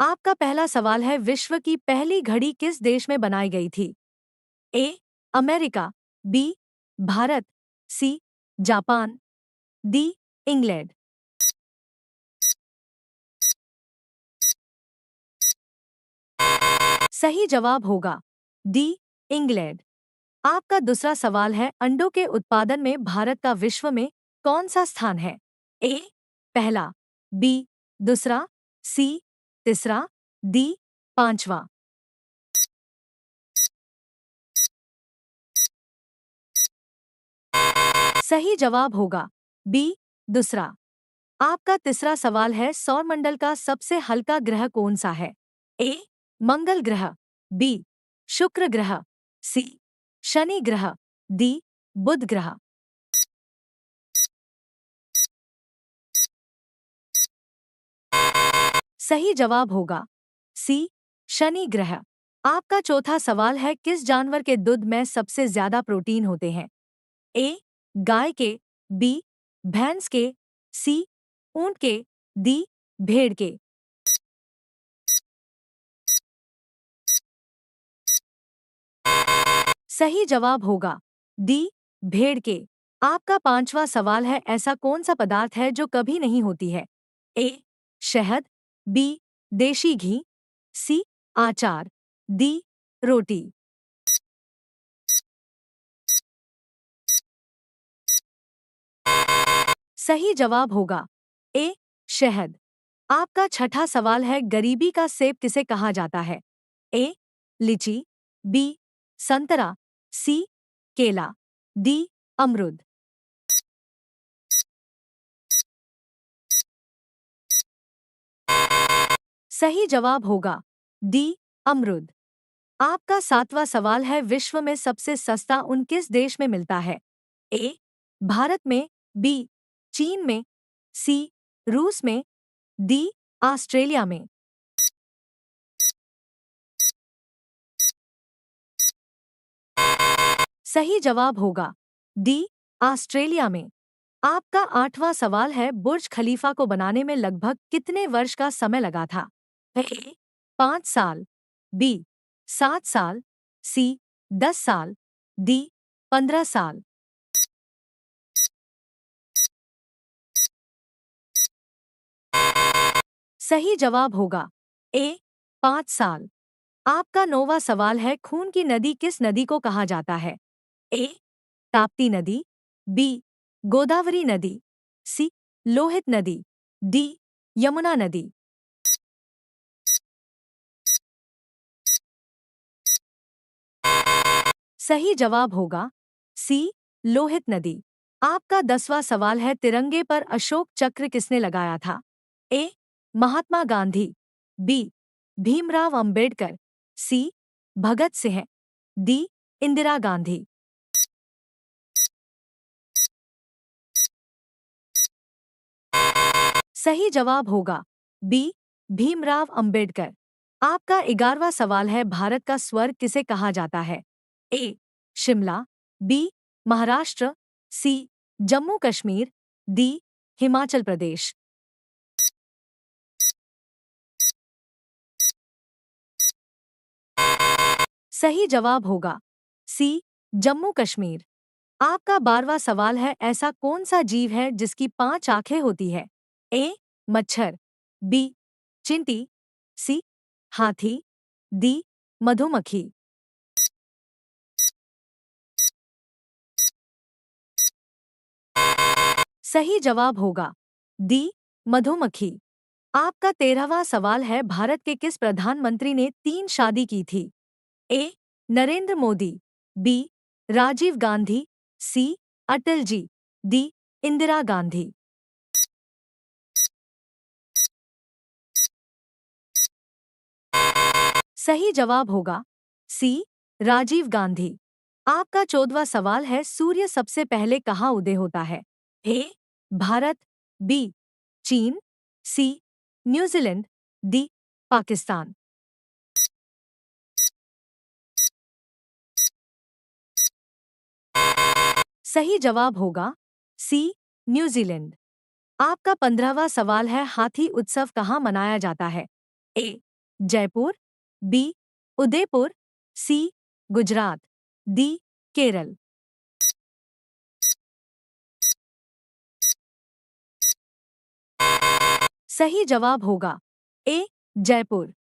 आपका पहला सवाल है, विश्व की पहली घड़ी किस देश में बनाई गई थी? A America, B Bharat, C Japan, D England. सही जवाब होगा डी इंग्लैंड। आपका दूसरा सवाल है, अंडों के उत्पादन में भारत का विश्व में कौन सा स्थान है? ए पहला, बी दूसरा, सी तीसरा, डी पांचवा। सही जवाब होगा बी दूसरा। आपका तीसरा सवाल है, सौरमंडल का सबसे हल्का ग्रह कौन सा है? ए मंगल ग्रह, बी शुक्र ग्रह, सी शनि ग्रह, डी बुध ग्रह। सही जवाब होगा सी शनि ग्रह। आपका चौथा सवाल है, किस जानवर के दूध में सबसे ज्यादा प्रोटीन होते हैं? ए गाय के, बी भैंस के, सी ऊंट के, डी भेड़ के। सही जवाब होगा डी भेड़ के। आपका पांचवा सवाल है, ऐसा कौन सा पदार्थ है जो कभी नहीं होती है? ए शहद, बी देशी घी, सी आचार, डी रोटी। सही जवाब होगा ए शहद। आपका छठा सवाल है, गरीबी का सेब किसे कहा जाता है? ए लीची, बी संतरा, सी केला, डी अमरूद। सही जवाब होगा डी अमरूद। आपका सातवां सवाल है, विश्व में सबसे सस्ता ऊन किस देश में मिलता है? ए भारत में, बी चीन में, सी रूस में, डी ऑस्ट्रेलिया में। सही जवाब होगा डी ऑस्ट्रेलिया में। आपका आठवां सवाल है, बुर्ज खलीफा को बनाने में लगभग कितने वर्ष का समय लगा था? ए 5 साल, बी 7 साल, सी 10 साल, डी 15 साल। सही जवाब होगा ए 5 साल। आपका नौवां सवाल है, खून की नदी किस नदी को कहा जाता है? ए ताप्ती नदी, बी गोदावरी नदी, सी लोहित नदी, डी यमुना नदी। सही जवाब होगा सी लोहित नदी। आपका 10वां सवाल है, तिरंगे पर अशोक चक्र किसने लगाया था? ए महात्मा गांधी, बी भीमराव अंबेडकर, सी भगत सिंह, डी इंदिरा गांधी। सही जवाब होगा बी भीमराव अंबेडकर। आपका 11वां सवाल है, भारत का स्वर्ग किसे कहा जाता है? ए शिमला, बी महाराष्ट्र, सी जम्मू कश्मीर, डी हिमाचल प्रदेश। सही जवाब होगा सी जम्मू कश्मीर। आपका 12वां सवाल है, ऐसा कौन सा जीव है जिसकी 5 आंखें होती है? ए मच्छर, बी चींटी, सी हाथी, डी मधुमक्खी। सही जवाब होगा डी मधुमक्खी। आपका 13वां सवाल है, भारत के किस प्रधानमंत्री ने 3 शादी की थी? ए नरेंद्र मोदी, बी राजीव गांधी, सी अटल जी, डी इंदिरा गांधी। सही जवाब होगा सी राजीव गांधी। आपका 14वां सवाल है, सूर्य सबसे पहले कहाँ उदय होता है? ए भारत, बी चीन, सी न्यूजीलैंड, डी पाकिस्तान। सही जवाब होगा सी न्यूजीलैंड। आपका 15वां सवाल है, हाथी उत्सव कहाँ मनाया जाता है? ए जयपुर, बी उदयपुर, सी गुजरात, डी केरल। सही जवाब होगा ए जयपुर।